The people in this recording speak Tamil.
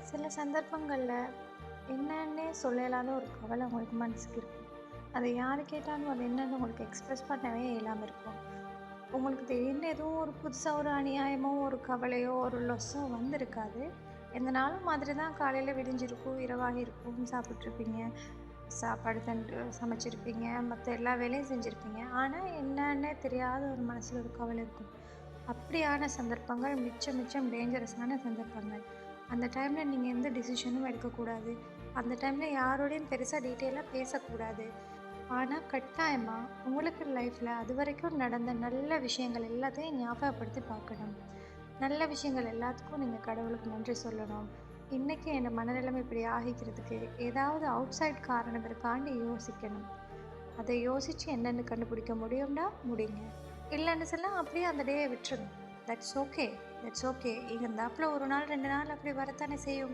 சில சந்தர்ப்பங்கள்ல என்னன்னே சொல்லலாத ஒரு கவலை உங்களுக்கு மனசுக்கு இருக்கும். அதை யார் கேட்டாலும் அது என்னன்னு உங்களுக்கு எக்ஸ்பிரஸ் பண்ணவே இயலாம இருக்கும். உங்களுக்கு திடீர்னு ஏதோ ஒரு புதுசா ஒரு அநியாயமோ, ஒரு கவலையோ, ஒரு லொஸ்ஸோ வந்திருக்காது. எந்த நாளும் மாதிரி தான் காலையில விடிஞ்சிருக்கும், இரவாகியிருக்கும், சாப்பிட்ருப்பீங்க, சாப்பாடு சமைச்சிருப்பீங்க, மத்த எல்லா வேலையும் செஞ்சிருப்பீங்க. ஆனா என்னன்னே தெரியாத ஒரு மனசுல ஒரு கவலை இருக்கும். அப்படியான சந்தர்ப்பங்கள் மிச்சம் மிச்சம் டேஞ்சரஸான சந்தர்ப்பங்கள். அந்த டைம்ல நீங்க எந்த டிசிஷனும் எடுக்கக்கூடாது. அந்த டைம்ல யாரோடையும் பெருசா டீட்டெயிலா பேசக்கூடாது. ஆனா கட்டாயமா உங்களுக்கு லைஃப்ல அதுவரைக்கும் நடந்த நல்ல விஷயங்கள் எல்லாத்தையும் ஞாபகப்படுத்தி பார்க்கணும். நல்ல விஷயங்கள் எல்லாத்துக்கும் நீங்க கடவுளுக்கு நன்றி சொல்லணும். இன்னைக்கு என் மனநிலைமை இப்படி ஆகிக்கிறதுக்கு ஏதாவது அவுட் சைட் காரணம் இருக்கான்னு யோசிக்கணும். அதை யோசிச்சு என்னன்னு கண்டுபிடிக்க முடியும்னா முடிங்க. இல்லன்னு சொன்னா அப்படியே அந்த டேய விட்டுருங்க. That's okay. That's okay. இருந்தாப்புல 1 நாள் 2 நாள் அப்படி வரத்தானே செய்யும்.